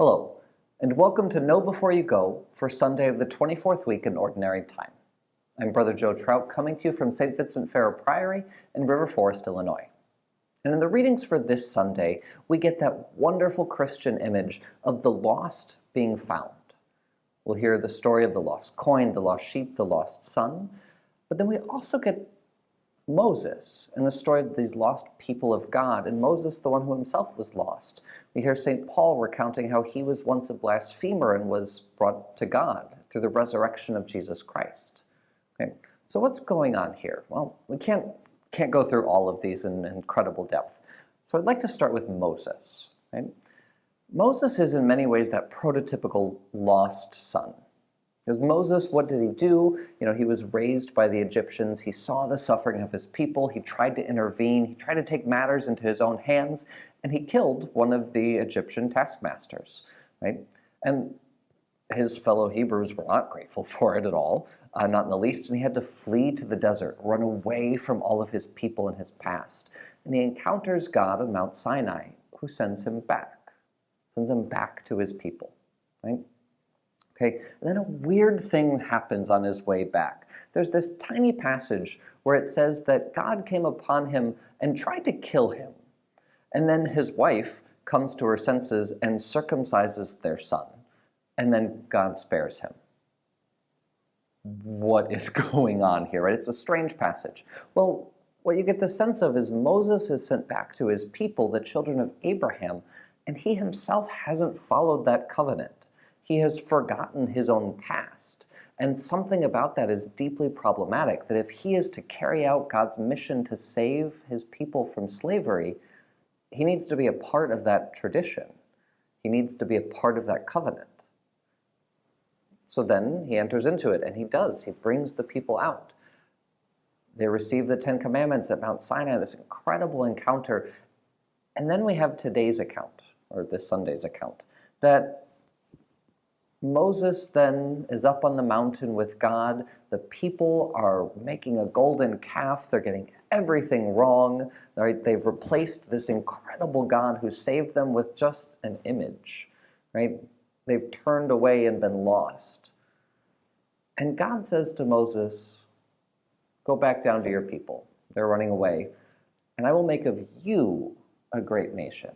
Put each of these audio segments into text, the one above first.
Hello, and welcome to Know Before You Go for Sunday of the 24th week in Ordinary Time. I'm Brother Joe Trout, coming to you from St. Vincent Ferrer Priory in River Forest, Illinois. And in the readings for this Sunday, we get that wonderful Christian image of the lost being found. We'll hear the story of the lost coin, the lost sheep, the lost son, but then we also get Moses and the story of these lost people of God, and Moses, the one who himself was lost. We hear St. Paul recounting how he was once a blasphemer and was brought to God through the resurrection of Jesus Christ. Okay, so what's going on here? Well, we can't go through all of these in incredible depth. So I'd like to start with Moses. Right? Moses is in many ways that prototypical lost son. Because Moses, what did he do? He was raised by the Egyptians. He saw the suffering of his people. He tried to intervene. He tried to take matters into his own hands, and he killed one of the Egyptian taskmasters, right? And his fellow Hebrews were not grateful for it at all, not in the least, and he had to flee to the desert, run away from all of his people and his past. And he encounters God on Mount Sinai, who sends him back to his people, right? Okay, and then a weird thing happens on his way back. There's this tiny passage where it says that God came upon him and tried to kill him. And then his wife comes to her senses and circumcises their son. And then God spares him. What is going on here, right? It's a strange passage. Well, what you get the sense of is Moses is sent back to his people, the children of Abraham, and he himself hasn't followed that covenant. He has forgotten his own past. And something about that is deeply problematic, that if he is to carry out God's mission to save his people from slavery, he needs to be a part of that tradition. He needs to be a part of that covenant. So then he enters into it, and he does. He brings the people out. They receive the Ten Commandments at Mount Sinai, this incredible encounter. And then we have today's account, or this Sunday's account, that Moses then is up on the mountain with God. The people are making a golden calf. They're getting everything wrong. Right? They've replaced this incredible God who saved them with just an image. Right? They've turned away and been lost. And God says to Moses, go back down to your people. They're running away. And I will make of you a great nation.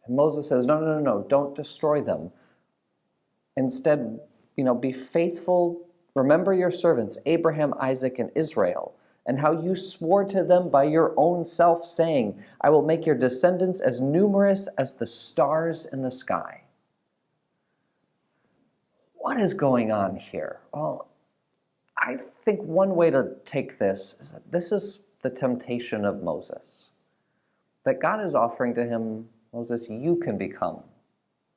And Moses says, no, don't destroy them. Instead, be faithful. Remember your servants, Abraham, Isaac, and Israel, and how you swore to them by your own self, saying, I will make your descendants as numerous as the stars in the sky. What is going on here? Well, I think one way to take this is that this is the temptation of Moses. That God is offering to him, Moses, you can become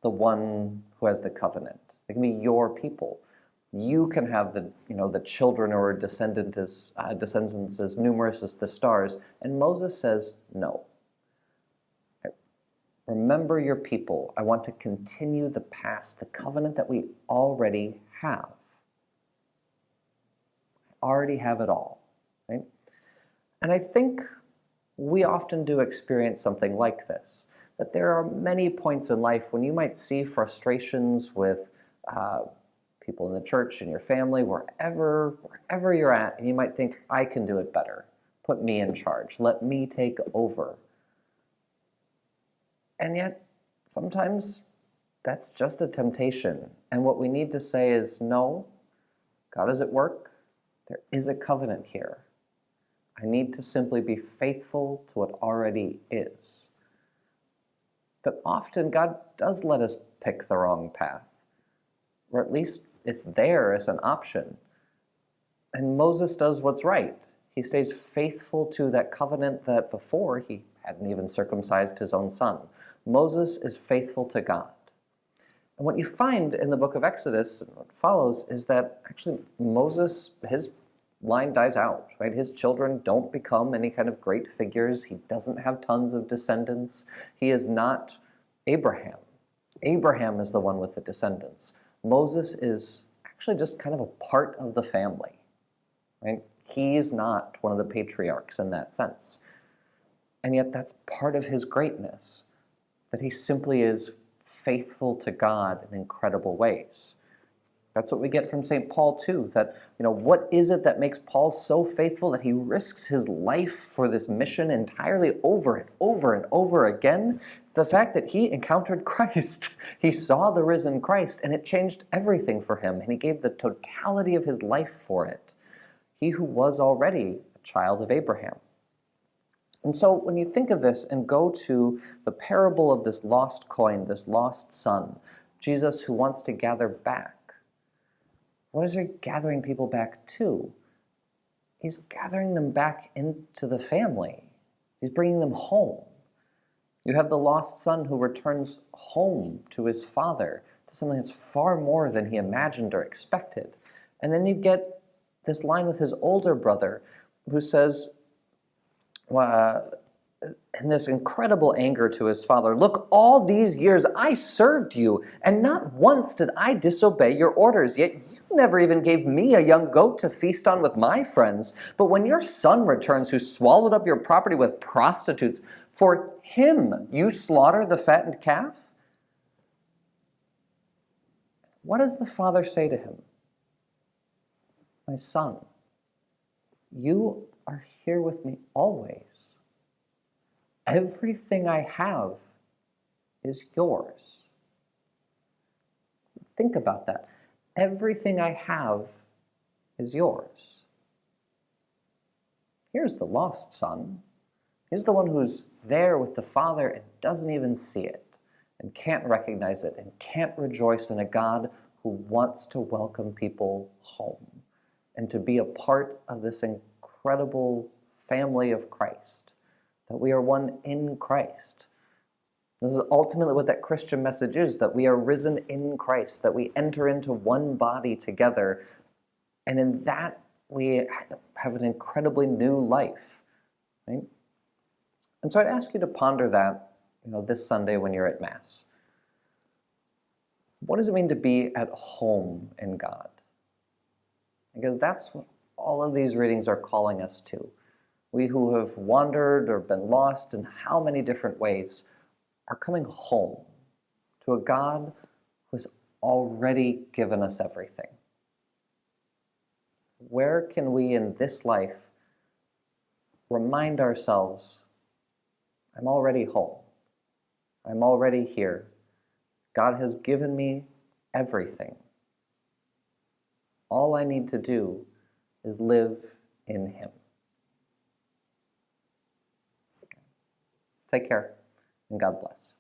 the one who has the covenant. It can be your people. You can have the children or descendants as numerous as the stars. And Moses says, no. Remember your people. I want to continue the past, the covenant that we already have. Already have it all, right? And I think we often do experience something like this, that there are many points in life when you might see frustrations with people in the church, in your family, wherever you're at, and you might think, I can do it better. Put me in charge. Let me take over. And yet, sometimes that's just a temptation. And what we need to say is, no, God is at work. There is a covenant here. I need to simply be faithful to what already is. But often God does let us pick the wrong path, or at least it's there as an option. And Moses does what's right. He stays faithful to that covenant that before he hadn't even circumcised his own son. Moses is faithful to God. And what you find in the book of Exodus, and what follows, is that actually Moses, his line dies out, right? His children don't become any kind of great figures. He doesn't have tons of descendants. He is not Abraham. Abraham is the one with the descendants. Moses is actually just kind of a part of the family, right? He's not one of the patriarchs in that sense. And yet that's part of his greatness, that he simply is faithful to God in incredible ways. That's what we get from St. Paul too, that, what is it that makes Paul so faithful that he risks his life for this mission entirely over and over and over again? The fact that he encountered Christ. He saw the risen Christ, and it changed everything for him, and he gave the totality of his life for it. He who was already a child of Abraham. And so when you think of this and go to the parable of this lost coin, this lost son, Jesus who wants to gather back, what is he gathering people back to? He's gathering them back into the family. He's bringing them home. You have the lost son who returns home to his father, to something that's far more than he imagined or expected. And then you get this line with his older brother who says, in this incredible anger to his father, "Look, all these years I served you, and not once did I disobey your orders, yet you never even gave me a young goat to feast on with my friends. But when your son returns, who swallowed up your property with prostitutes, for him you slaughter the fattened calf?" What does the father say to him? "My son, you are here with me always. Everything I have is yours." Think about that. Everything I have is yours. Here's the lost son. He's the one who's there with the father and doesn't even see it, and can't recognize it, and can't rejoice in a God who wants to welcome people home and to be a part of this incredible family of Christ, that we are one in Christ. This is ultimately what that Christian message is, that we are risen in Christ, that we enter into one body together, and in that we have an incredibly new life, right? And so I'd ask you to ponder that, this Sunday when you're at Mass. What does it mean to be at home in God? Because that's what all of these readings are calling us to. We who have wandered or been lost in how many different ways are coming home to a God who has already given us everything. Where can we in this life remind ourselves, I'm already home. I'm already here. God has given me everything. All I need to do is live in Him. Take care, and God bless.